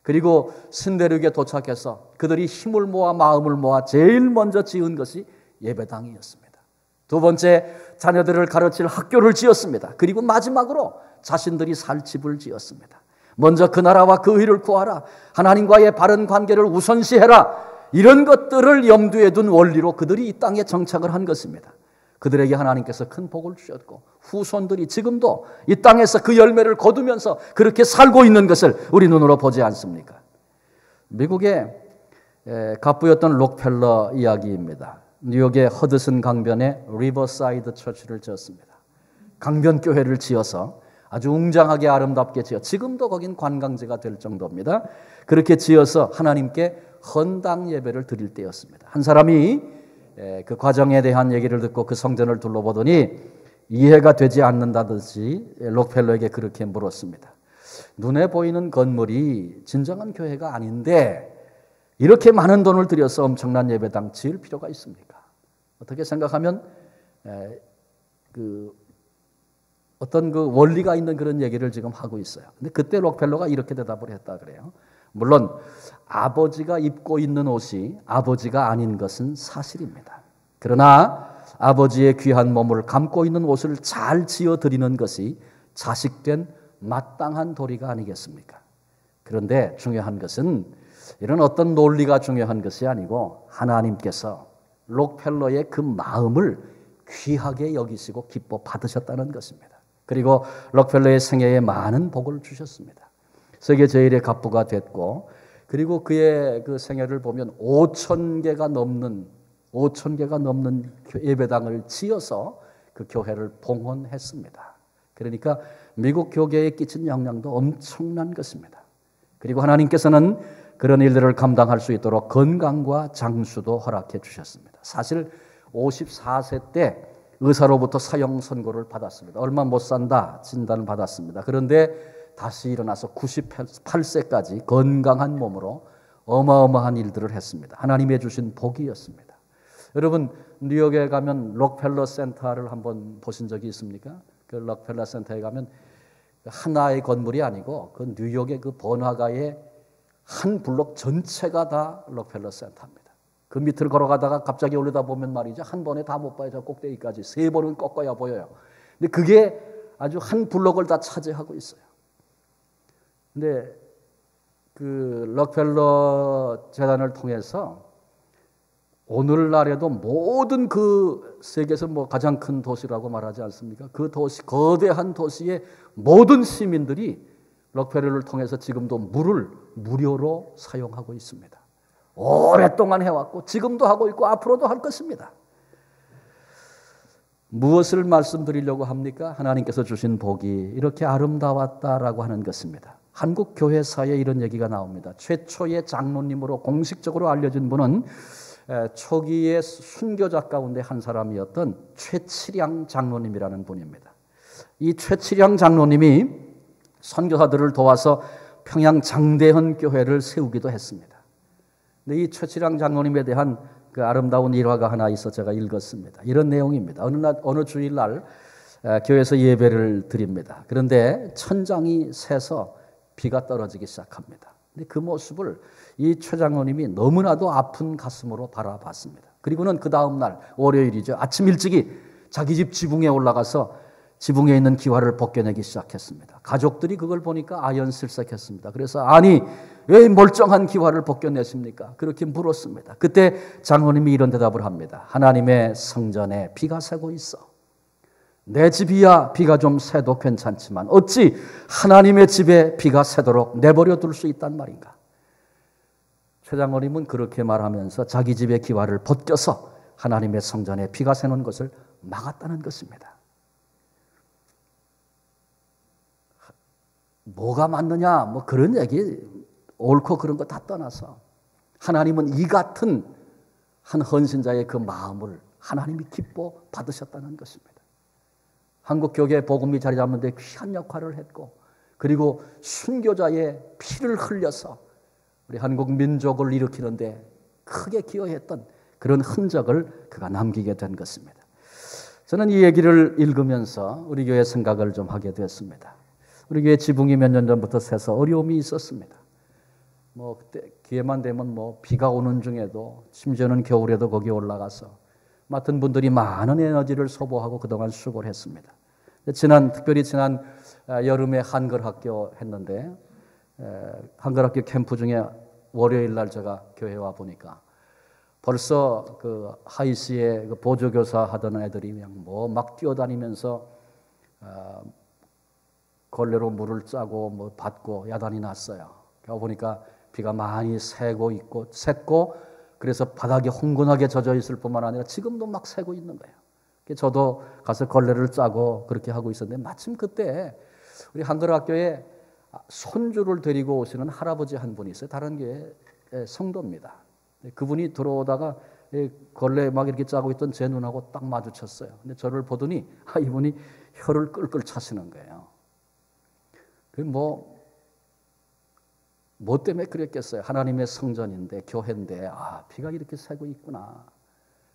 그리고 신대륙에 도착해서 그들이 힘을 모아 마음을 모아 제일 먼저 지은 것이 예배당이었습니다. 두 번째, 자녀들을 가르칠 학교를 지었습니다. 그리고 마지막으로 자신들이 살 집을 지었습니다. 먼저 그 나라와 그 의를 구하라, 하나님과의 바른 관계를 우선시해라, 이런 것들을 염두에 둔 원리로 그들이 이 땅에 정착을 한 것입니다. 그들에게 하나님께서 큰 복을 주셨고 후손들이 지금도 이 땅에서 그 열매를 거두면서 그렇게 살고 있는 것을 우리 눈으로 보지 않습니까? 미국의 갑부였던 록펠러 이야기입니다. 뉴욕의 허드슨 강변에 리버사이드 처치를 지었습니다. 강변교회를 지어서 아주 웅장하게 아름답게 지어, 지금도 거긴 관광지가 될 정도입니다. 그렇게 지어서 하나님께 헌당 예배를 드릴 때였습니다. 한 사람이 그 과정에 대한 얘기를 듣고 그 성전을 둘러보더니 이해가 되지 않는다든지 록펠러에게 그렇게 물었습니다. 눈에 보이는 건물이 진정한 교회가 아닌데 이렇게 많은 돈을 들여서 엄청난 예배당 지을 필요가 있습니까? 어떻게 생각하면 어떤 그 원리가 있는 그런 얘기를 지금 하고 있어요. 근데 그때 록펠러가 이렇게 대답을 했다 그래요. 물론 아버지가 입고 있는 옷이 아버지가 아닌 것은 사실입니다. 그러나 아버지의 귀한 몸을 감고 있는 옷을 잘 지어드리는 것이 자식된 마땅한 도리가 아니겠습니까? 그런데 중요한 것은 이런 어떤 논리가 중요한 것이 아니고 하나님께서 록펠러의 그 마음을 귀하게 여기시고 기뻐 받으셨다는 것입니다. 그리고 록펠러의 생애에 많은 복을 주셨습니다. 세계 제1의 갑부가 됐고, 그리고 그의 그 생애를 보면 5,000개가 넘는 예배당을 지어서 그 교회를 봉헌했습니다. 그러니까 미국 교계에 끼친 영향도 엄청난 것입니다. 그리고 하나님께서는 그런 일들을 감당할 수 있도록 건강과 장수도 허락해 주셨습니다. 사실 54세 때 의사로부터 사형 선고를 받았습니다. 얼마 못 산다 진단을 받았습니다. 그런데 다시 일어나서 98세까지 건강한 몸으로 어마어마한 일들을 했습니다. 하나님의 주신 복이었습니다. 여러분, 뉴욕에 가면 록펠러 센터를 한번 보신 적이 있습니까? 그 록펠러 센터에 가면 하나의 건물이 아니고 그 뉴욕의 그 번화가의 한 블록 전체가 다 록펠러 센터입니다. 그 밑을 걸어가다가 갑자기 올라다 보면 말이죠, 한 번에 다 못 봐요. 저 꼭대기까지 3번은 꺾어야 보여요. 근데 그게 아주 한 블록을 다 차지하고 있어요. 근데 그 록펠러 재단을 통해서 오늘날에도 모든 그 세계에서 가장 큰 도시라고 말하지 않습니까? 그 도시, 거대한 도시의 모든 시민들이 록펠러를 통해서 지금도 물을 무료로 사용하고 있습니다. 오랫동안 해왔고 지금도 하고 있고 앞으로도 할 것입니다. 무엇을 말씀드리려고 합니까? 하나님께서 주신 복이 이렇게 아름다웠다라고 하는 것입니다. 한국 교회사에 이런 얘기가 나옵니다. 최초의 장로님으로 공식적으로 알려진 분은 초기의 순교자 가운데 한 사람이었던 최치량 장로님이라는 분입니다. 이 최치량 장로님이 선교사들을 도와서 평양 장대헌 교회를 세우기도 했습니다. 근데 이 최치량 장로님에 대한 그 아름다운 일화가 하나 있어 제가 읽었습니다. 이런 내용입니다. 어느 주일날 교회에서 예배를 드립니다. 그런데 천장이 새서 비가 떨어지기 시작합니다. 근데 그 모습을 이 최 장로님이 너무나도 아픈 가슴으로 바라봤습니다. 그리고는 그 다음 날 월요일이죠. 아침 일찍이 자기 집 지붕에 올라가서 지붕에 있는 기와를 벗겨내기 시작했습니다. 가족들이 그걸 보니까 아연실색했습니다. 그래서 아니 왜 멀쩡한 기와를 벗겨냈습니까? 그렇게 물었습니다. 그때 장로님이 이런 대답을 합니다. 하나님의 성전에 비가 새고 있어. 내 집이야 비가 좀 새도 괜찮지만 어찌 하나님의 집에 비가 새도록 내버려 둘 수 있단 말인가? 최 장로님은 그렇게 말하면서 자기 집의 기와를 벗겨서 하나님의 성전에 비가 새는 것을 막았다는 것입니다. 뭐가 맞느냐 뭐 그런 얘기 옳고 그런 거 다 떠나서 하나님은 이 같은 한 헌신자의 그 마음을 하나님이 기뻐 받으셨다는 것입니다. 한국 교계의 복음이 자리 잡는 데 귀한 역할을 했고 그리고 순교자의 피를 흘려서 우리 한국 민족을 일으키는데 크게 기여했던 그런 흔적을 그가 남기게 된 것입니다. 저는 이 얘기를 읽으면서 우리 교회 생각을 좀 하게 됐습니다. 우리 교회 지붕이 몇 년 전부터 새서 어려움이 있었습니다. 뭐 그때 기회만 되면 뭐 비가 오는 중에도 심지어는 겨울에도 거기 올라가서 맡은 분들이 많은 에너지를 소모하고 그동안 수고를 했습니다. 특별히 지난 여름에 한글학교 했는데 한글학교 캠프 중에 월요일 날 제가 교회 와 보니까 벌써 그 하이시에 그 보조교사 하던 애들이 그냥 뭐 막 뛰어다니면서 걸레로 물을 짜고 뭐 받고 야단이 났어요. 가 보니까 비가 많이 샜고 그래서 바닥이 홍근하게 젖어 있을 뿐만 아니라 지금도 막 새고 있는 거예요. 저도 가서 걸레를 짜고 그렇게 하고 있었는데 마침 그때 우리 한글학교에 손주를 데리고 오시는 할아버지 한 분이 있어요. 다른 교회 성도입니다. 그분이 들어오다가 걸레 막 이렇게 짜고 있던 제 눈하고 딱 마주쳤어요. 근데 저를 보더니 이분이 혀를 끌끌 차시는 거예요. 뭐 때문에 그랬겠어요? 하나님의 성전인데 교회인데 비가 이렇게 새고 있구나.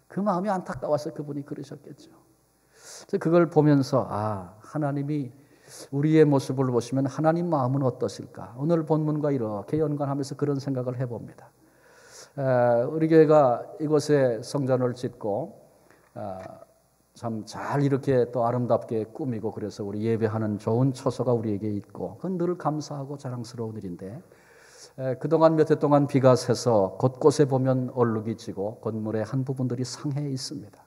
그 마음이 안타까워서 그분이 그러셨겠죠. 그걸 보면서 하나님이 우리의 모습을 보시면 하나님 마음은 어떠실까? 오늘 본문과 이렇게 연관하면서 그런 생각을 해봅니다. 우리 교회가 이곳에 성전을 짓고 참 잘 이렇게 또 아름답게 꾸미고 그래서 우리 예배하는 좋은 처소가 우리에게 있고 그건 늘 감사하고 자랑스러운 일인데 그동안 몇 해 동안 비가 새서 곳곳에 보면 얼룩이 지고 건물의 한 부분들이 상해 있습니다.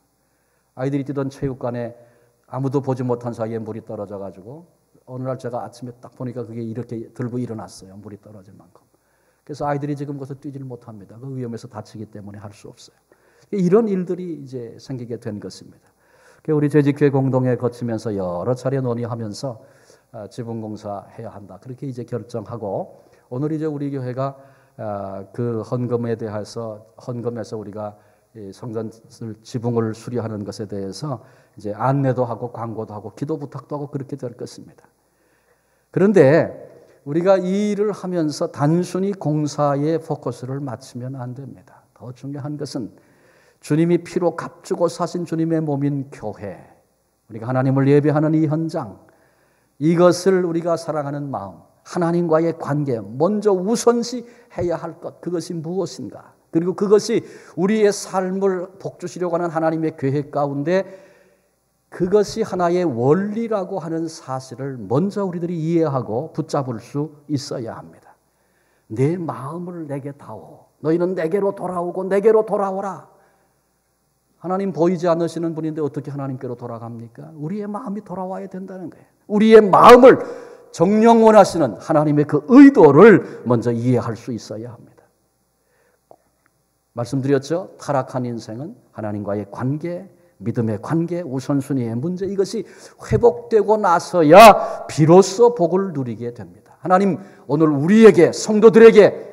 아이들이 뛰던 체육관에 아무도 보지 못한 사이에 물이 떨어져가지고 어느 날 제가 아침에 딱 보니까 그게 이렇게 들고 일어났어요. 물이 떨어질 만큼. 그래서 아이들이 지금 거기서 뛰지를 못합니다. 그 위험해서 다치기 때문에 할 수 없어요. 이런 일들이 이제 생기게 된 것입니다. 우리 재직회 공동회 거치면서 여러 차례 논의하면서 지붕공사 해야 한다. 그렇게 이제 결정하고 오늘 이제 우리 교회가 그 헌금에서 우리가 성전 지붕을 수리하는 것에 대해서 이제 안내도 하고 광고도 하고 기도 부탁도 하고 그렇게 될 것입니다. 그런데 우리가 이 일을 하면서 단순히 공사에 포커스를 맞추면 안 됩니다. 더 중요한 것은 주님이 피로 값주고 사신 주님의 몸인 교회, 우리가 하나님을 예배하는 이 현장, 이것을 우리가 사랑하는 마음, 하나님과의 관계, 먼저 우선시 해야 할 것, 그것이 무엇인가? 그리고 그것이 우리의 삶을 복주시려고 하는 하나님의 계획 가운데 그것이 하나의 원리라고 하는 사실을 먼저 우리들이 이해하고 붙잡을 수 있어야 합니다. 내 마음을 내게 다오. 너희는 내게로 돌아오고 내게로 돌아오라. 하나님 보이지 않으시는 분인데 어떻게 하나님께로 돌아갑니까? 우리의 마음이 돌아와야 된다는 거예요. 우리의 마음을 정녕 원하시는 하나님의 그 의도를 먼저 이해할 수 있어야 합니다. 말씀드렸죠? 타락한 인생은 하나님과의 관계, 믿음의 관계, 우선순위의 문제, 이것이 회복되고 나서야 비로소 복을 누리게 됩니다. 하나님 오늘 우리에게, 성도들에게,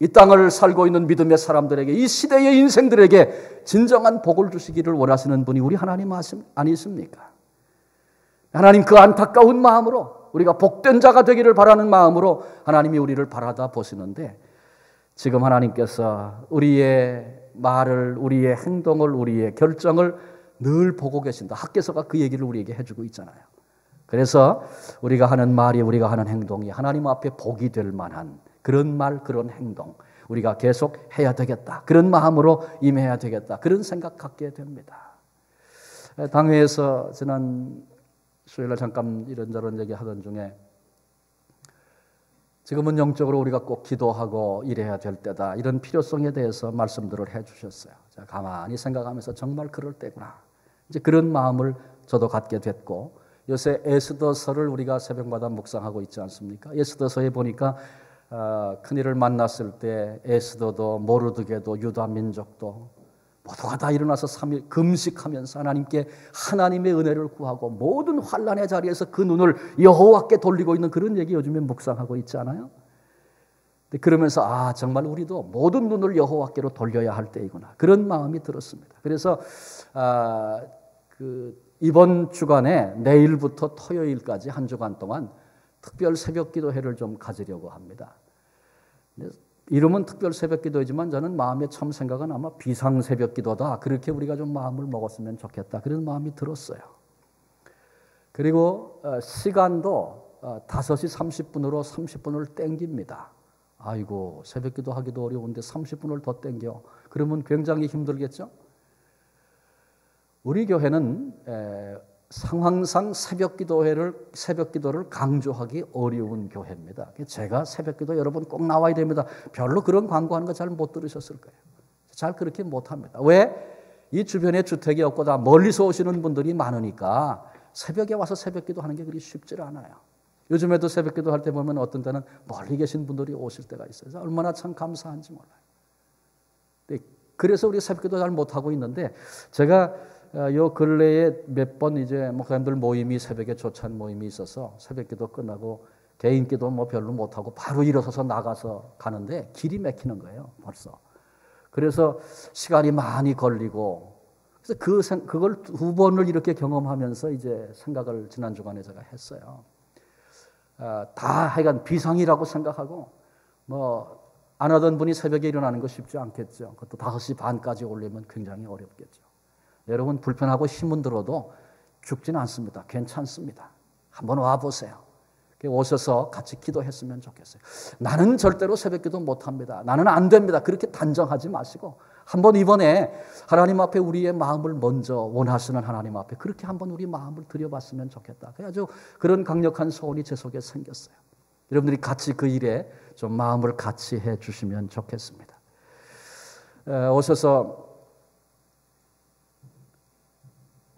이 땅을 살고 있는 믿음의 사람들에게, 이 시대의 인생들에게 진정한 복을 주시기를 원하시는 분이 우리 하나님 아니십니까? 하나님 그 안타까운 마음으로 우리가 복된 자가 되기를 바라는 마음으로 하나님이 우리를 바라다 보시는데 지금 하나님께서 우리의 말을, 우리의 행동을, 우리의 결정을 늘 보고 계신다. 학개서가 그 얘기를 우리에게 해주고 있잖아요. 그래서 우리가 하는 말이, 우리가 하는 행동이 하나님 앞에 복이 될 만한 그런 말, 그런 행동 우리가 계속 해야 되겠다. 그런 마음으로 임해야 되겠다. 그런 생각 갖게 됩니다. 당회에서 지난 수요일날 잠깐 이런저런 얘기하던 중에 지금은 영적으로 우리가 꼭 기도하고 일해야 될 때다. 이런 필요성에 대해서 말씀들을 해주셨어요. 제가 가만히 생각하면서 정말 그럴 때구나. 이제 그런 마음을 저도 갖게 됐고, 요새 에스더서를 우리가 새벽마다 묵상하고 있지 않습니까? 에스더서에 보니까 큰일을 만났을 때 에스더도 모르드게도 유다 민족도 모두가 다 일어나서 3일 금식하면서 하나님께 하나님의 은혜를 구하고 모든 환난의 자리에서 그 눈을 여호와께 돌리고 있는 그런 얘기 요즘에 묵상하고 있지 않아요? 그러면서 정말 우리도 모든 눈을 여호와께로 돌려야 할 때이구나. 그런 마음이 들었습니다. 그래서 이번 주간에 내일부터 토요일까지 한 주간 동안 특별 새벽 기도회를 좀 가지려고 합니다. 이름은 특별 새벽 기도이지만 저는 마음의 참 생각은 아마 비상 새벽 기도다. 그렇게 우리가 좀 마음을 먹었으면 좋겠다. 그런 마음이 들었어요. 그리고 시간도 5시 30분으로 30분을 땡깁니다. 아이고, 새벽 기도 하기도 어려운데 30분을 더 땡겨. 그러면 굉장히 힘들겠죠? 우리 교회는 상황상 새벽 기도를 강조하기 어려운 교회입니다. 제가 새벽 기도 여러분 꼭 나와야 됩니다. 별로 그런 광고하는 거 잘 못 들으셨을 거예요. 잘 그렇게 못 합니다. 왜? 이 주변에 주택이 없고 다 멀리서 오시는 분들이 많으니까 새벽에 와서 새벽 기도하는 게 그리 쉽지 않아요. 요즘에도 새벽 기도할 때 보면 어떤 때는 멀리 계신 분들이 오실 때가 있어요. 얼마나 참 감사한지 몰라요. 그래서 우리 새벽 기도 잘 못하고 있는데, 제가 요 근래에 몇 번 이제 목사님들 모임이 새벽에 조찬 모임이 있어서 새벽 기도 끝나고 개인 기도 별로 못하고 바로 일어서서 나가서 가는데 길이 막히는 거예요, 벌써. 그래서 시간이 많이 걸리고, 그래서 그걸 2번을 이렇게 경험하면서 이제 생각을 지난 주간에 제가 했어요. 다 하여간 비상이라고 생각하고, 안 하던 분이 새벽에 일어나는 거 쉽지 않겠죠. 그것도 5시 반까지 오려면 굉장히 어렵겠죠. 여러분 불편하고 힘은 들어도 죽지는 않습니다. 괜찮습니다. 한번 와보세요. 오셔서 같이 기도했으면 좋겠어요. 나는 절대로 새벽 기도 못합니다. 나는 안 됩니다. 그렇게 단정하지 마시고 한번 이번에 하나님 앞에 우리의 마음을 먼저 원하시는 하나님 앞에 그렇게 한번 우리 마음을 드려봤으면 좋겠다. 아주 그런 강력한 소원이 제 속에 생겼어요. 여러분들이 같이 그 일에 좀 마음을 같이 해 주시면 좋겠습니다. 오셔서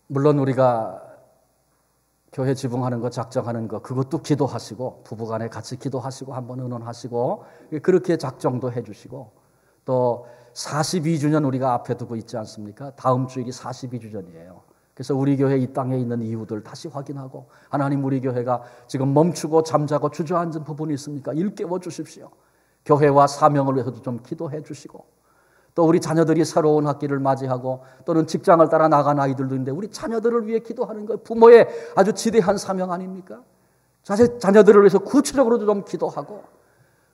물론 우리가 교회 지붕하는 거, 작정하는 거 그것도 기도하시고 부부간에 같이 기도하시고 한번 의논하시고 그렇게 작정도 해주시고 또 42주년 우리가 앞에 두고 있지 않습니까? 다음 주일이 42주년이에요. 그래서 우리 교회 이 땅에 있는 이유들 다시 확인하고 하나님 우리 교회가 지금 멈추고 잠자고 주저앉은 부분이 있습니까? 일깨워 주십시오. 교회와 사명을 위해서도 좀 기도해 주시고 또 우리 자녀들이 새로운 학기를 맞이하고 또는 직장을 따라 나간 아이들도 있는데 우리 자녀들을 위해 기도하는 거 부모의 아주 지대한 사명 아닙니까? 자녀들을 위해서 구체적으로도 좀 기도하고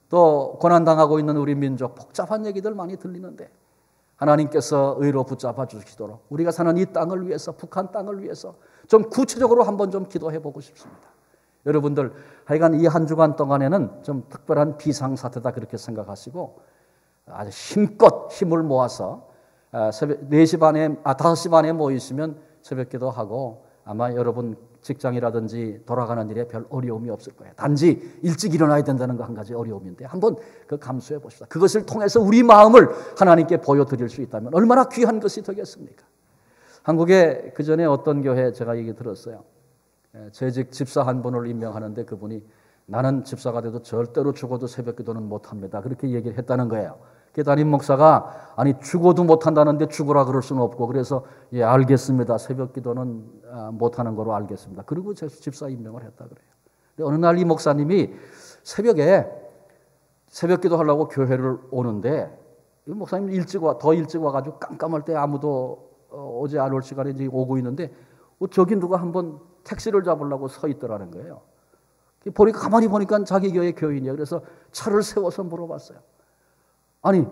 또 고난당하고 있는 우리 민족 복잡한 얘기들 많이 들리는데 하나님께서 의로 붙잡아 주시도록 우리가 사는 이 땅을 위해서 북한 땅을 위해서 좀 구체적으로 한번 좀 기도해 보고 싶습니다. 여러분들 하여간 이 한 주간 동안에는 좀 특별한 비상사태다 그렇게 생각하시고 아주 힘껏 힘을 모아서 새벽 4시 반에 5시 반에 모이시면 새벽 기도하고 아마 여러분 직장이라든지 돌아가는 일에 별 어려움이 없을 거예요. 단지 일찍 일어나야 된다는 거 한 가지 어려움인데 한번 그 감수해 보십시다. 그것을 통해서 우리 마음을 하나님께 보여드릴 수 있다면 얼마나 귀한 것이 되겠습니까? 한국에 그 전에 어떤 교회 제가 얘기 들었어요. 재직 집사 한 분을 임명하는데 그분이 나는 집사가 돼도 절대로 죽어도 새벽 기도는 못합니다. 그렇게 얘기를 했다는 거예요. 그 담임 목사가 아니 죽어도 못한다는데 죽으라 그럴 수는 없고 그래서 예 알겠습니다. 새벽 기도는 못하는 거로 알겠습니다. 그리고 집사 임명을 했다 그래요. 근데 어느 날 이 목사님이 새벽에 새벽 기도하려고 교회를 오는데 이 목사님 더 일찍 와가지고 깜깜할 때 아무도 오지 않을 시간에 이제 오고 있는데 저기 누가 한번 택시를 잡으려고 서 있더라는 거예요. 보니까 가만히 보니까 자기 교회 교인이에요. 그래서 차를 세워서 물어봤어요. 아니,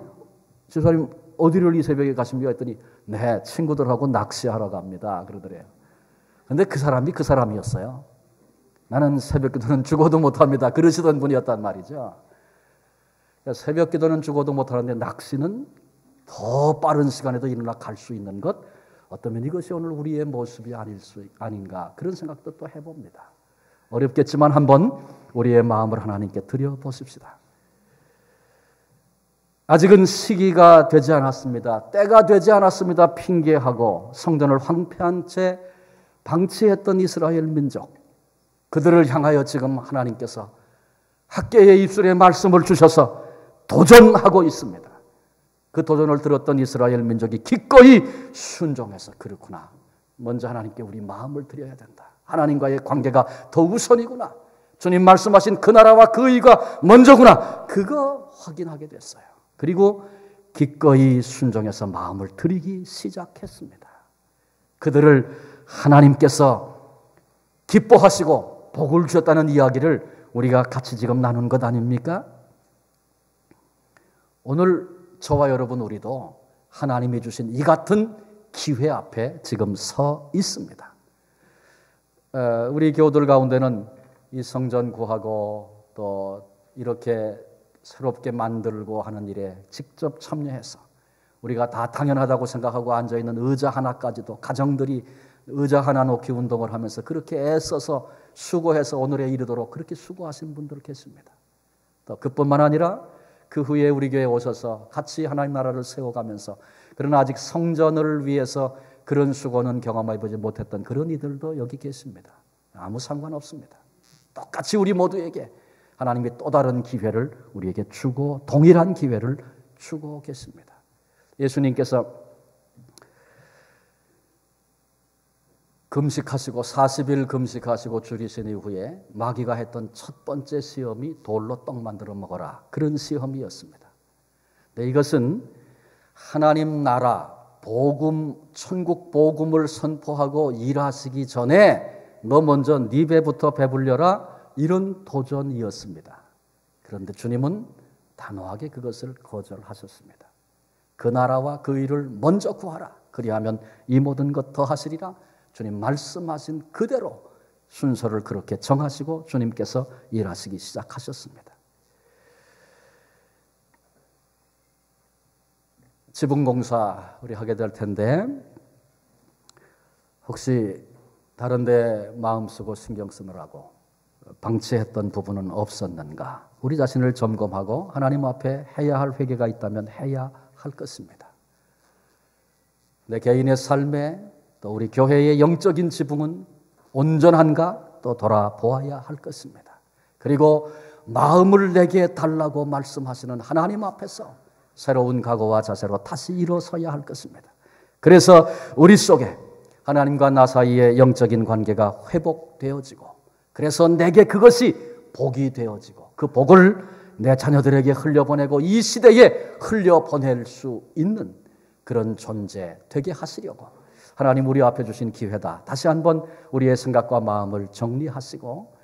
집사님 어디를 이 새벽에 가십니까? 했더니 네, 친구들하고 낚시하러 갑니다. 그러더래요. 근데 그 사람이 그 사람이었어요. 나는 새벽 기도는 죽어도 못합니다. 그러시던 분이었단 말이죠. 새벽 기도는 죽어도 못하는데 낚시는 더 빠른 시간에도 일어나 갈 수 있는 것, 어쩌면 이것이 오늘 우리의 모습이 아닌가, 그런 생각도 또 해봅니다. 어렵겠지만 한번 우리의 마음을 하나님께 드려보십시다. 아직은 시기가 되지 않았습니다. 때가 되지 않았습니다. 핑계하고 성전을 황폐한 채 방치했던 이스라엘 민족, 그들을 향하여 지금 하나님께서 학개의 입술에 말씀을 주셔서 도전하고 있습니다. 그 도전을 들었던 이스라엘 민족이 기꺼이 순종해서 그렇구나, 먼저 하나님께 우리 마음을 드려야 된다, 하나님과의 관계가 더 우선이구나, 주님 말씀하신 그 나라와 그 의가 먼저구나, 그거 확인하게 됐어요. 그리고 기꺼이 순종해서 마음을 드리기 시작했습니다. 그들을 하나님께서 기뻐하시고 복을 주셨다는 이야기를 우리가 같이 지금 나눈 것 아닙니까? 오늘 저와 여러분 우리도 하나님이 주신 이 같은 기회 앞에 지금 서 있습니다. 우리 교우들 가운데는 이 성전 구하고 또 이렇게 새롭게 만들고 하는 일에 직접 참여해서 우리가 다 당연하다고 생각하고 앉아있는 의자 하나까지도 가정들이 의자 하나 놓기 운동을 하면서 그렇게 애써서 수고해서 오늘에 이르도록 그렇게 수고하신 분들 계십니다. 또 그뿐만 아니라 그 후에 우리 교회에 오셔서 같이 하나님 나라를 세워가면서, 그러나 아직 성전을 위해서 그런 수고는 경험해보지 못했던 그런 이들도 여기 계십니다. 아무 상관없습니다. 똑같이 우리 모두에게 하나님이 또 다른 기회를 우리에게 주고, 동일한 기회를 주고 계십니다. 예수님께서 금식하시고 40일 금식하시고 줄이신 이후에 마귀가 했던 첫 번째 시험이 돌로 떡 만들어 먹어라, 그런 시험이었습니다. 근데 이것은 하나님 나라 복음, 천국 복음을 선포하고 일하시기 전에 너 먼저 네 배부터 배불려라, 이런 도전이었습니다. 그런데 주님은 단호하게 그것을 거절하셨습니다. 그 나라와 그 일을 먼저 구하라, 그리하면 이 모든 것 더하시리라. 주님 말씀하신 그대로 순서를 그렇게 정하시고 주님께서 일하시기 시작하셨습니다. 지붕공사 우리 하게 될 텐데, 혹시 다른 데 마음 쓰고 신경 쓰느라고 방치했던 부분은 없었는가? 우리 자신을 점검하고 하나님 앞에 해야 할 회개가 있다면 해야 할 것입니다. 내 개인의 삶에 또 우리 교회의 영적인 지붕은 온전한가? 또 돌아보아야 할 것입니다. 그리고 마음을 내게 달라고 말씀하시는 하나님 앞에서 새로운 각오와 자세로 다시 일어서야 할 것입니다. 그래서 우리 속에 하나님과 나 사이의 영적인 관계가 회복되어지고, 그래서 내게 그것이 복이 되어지고, 그 복을 내 자녀들에게 흘려보내고 이 시대에 흘려보낼 수 있는 그런 존재 되게 하시려고 하나님 우리 앞에 주신 기회다. 다시 한번 우리의 생각과 마음을 정리하시고,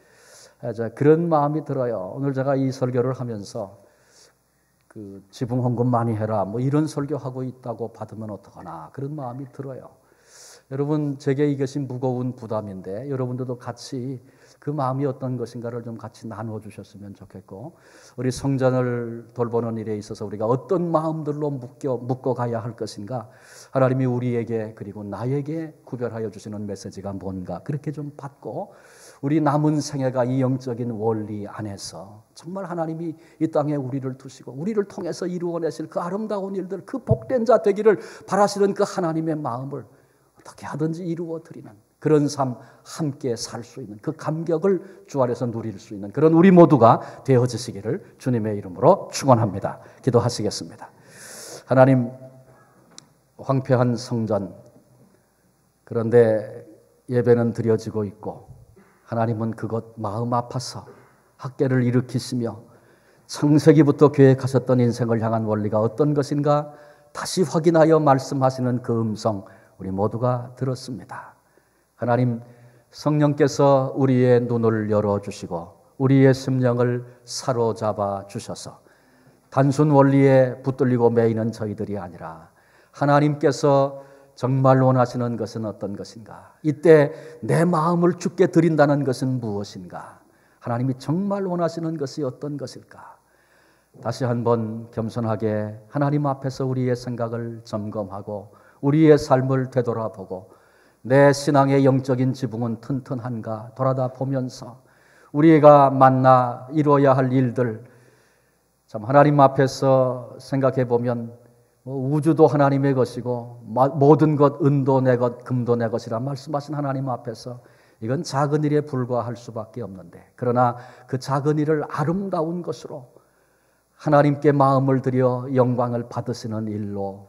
그런 마음이 들어요. 오늘 제가 이 설교를 하면서 그 지붕 헌금 많이 해라, 뭐 이런 설교하고 있다고 받으면 어떡하나, 그런 마음이 들어요. 여러분, 제게 이것이 무거운 부담인데 여러분들도 같이 그 마음이 어떤 것인가를 좀 같이 나누어 주셨으면 좋겠고, 우리 성전을 돌보는 일에 있어서 우리가 어떤 마음들로 묶어가야 할 것인가, 하나님이 우리에게 그리고 나에게 구별하여 주시는 메시지가 뭔가, 그렇게 좀 받고 우리 남은 생애가 이 영적인 원리 안에서 정말 하나님이 이 땅에 우리를 두시고 우리를 통해서 이루어내실 그 아름다운 일들, 그 복된 자 되기를 바라시는 그 하나님의 마음을 어떻게 하든지 이루어드리는 그런 삶, 함께 살 수 있는 그 감격을 주 안에서 누릴 수 있는 그런 우리 모두가 되어지시기를 주님의 이름으로 축원합니다. 기도하시겠습니다. 하나님, 황폐한 성전, 그런데 예배는 드려지고 있고 하나님은 그것 마음 아파서 학계를 일으키시며 창세기부터 계획하셨던 인생을 향한 원리가 어떤 것인가 다시 확인하여 말씀하시는 그 음성, 우리 모두가 들었습니다. 하나님, 성령께서 우리의 눈을 열어주시고 우리의 심령을 사로잡아 주셔서 단순 원리에 붙들리고 매이는 저희들이 아니라 하나님께서 정말 원하시는 것은 어떤 것인가? 이때 내 마음을 주께 드린다는 것은 무엇인가? 하나님이 정말 원하시는 것이 어떤 것일까? 다시 한번 겸손하게 하나님 앞에서 우리의 생각을 점검하고 우리의 삶을 되돌아보고 내 신앙의 영적인 지붕은 튼튼한가 돌아다 보면서 우리가 만나 이루어야 할 일들, 참 하나님 앞에서 생각해 보면 우주도 하나님의 것이고 모든 것, 은도 내 것, 금도 내 것이라 말씀하신 하나님 앞에서 이건 작은 일에 불과할 수밖에 없는데, 그러나 그 작은 일을 아름다운 것으로 하나님께 마음을 들여 영광을 받으시는 일로,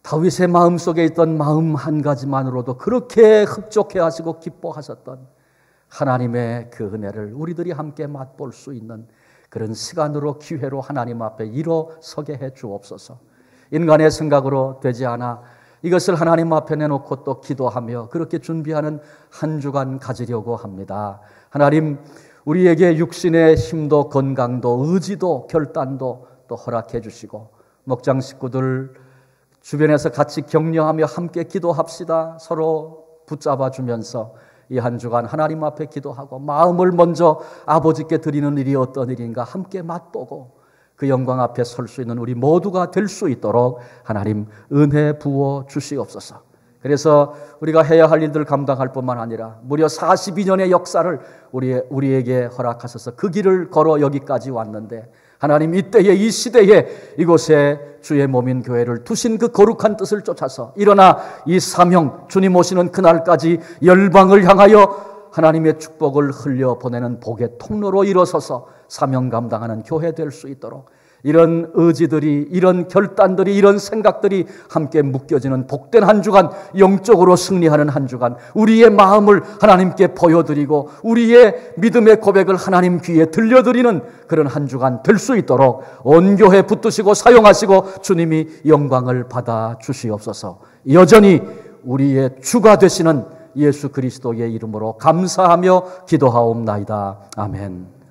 다윗의 마음속에 있던 마음 한 가지만으로도 그렇게 흡족해 하시고 기뻐하셨던 하나님의 그 은혜를 우리들이 함께 맛볼 수 있는 그런 시간으로, 기회로 하나님 앞에 일어서게 해 주옵소서. 인간의 생각으로 되지 않아 이것을 하나님 앞에 내놓고 또 기도하며 그렇게 준비하는 한 주간 가지려고 합니다. 하나님, 우리에게 육신의 힘도 건강도 의지도 결단도 또 허락해 주시고, 목장 식구들 주변에서 같이 격려하며 함께 기도합시다. 서로 붙잡아 주면서 이 한 주간 하나님 앞에 기도하고 마음을 먼저 아버지께 드리는 일이 어떤 일인가 함께 맛보고 그 영광 앞에 설 수 있는 우리 모두가 될 수 있도록 하나님 은혜 부어 주시옵소서. 그래서 우리가 해야 할 일들 감당할 뿐만 아니라 무려 42년의 역사를 우리에게 허락하셔서 그 길을 걸어 여기까지 왔는데, 하나님 이때에 이 시대에 이곳에 주의 몸인 교회를 두신 그 거룩한 뜻을 쫓아서 일어나 이 사명, 주님 오시는 그날까지 열방을 향하여 하나님의 축복을 흘려보내는 복의 통로로 일어서서 사명 감당하는 교회 될 수 있도록 이런 의지들이, 이런 결단들이, 이런 생각들이 함께 묶여지는 복된 한 주간, 영적으로 승리하는 한 주간, 우리의 마음을 하나님께 보여드리고 우리의 믿음의 고백을 하나님 귀에 들려드리는 그런 한 주간 될 수 있도록 온 교회 붙드시고 사용하시고 주님이 영광을 받아 주시옵소서. 여전히 우리의 주가 되시는 예수 그리스도의 이름으로 감사하며 기도하옵나이다. 아멘.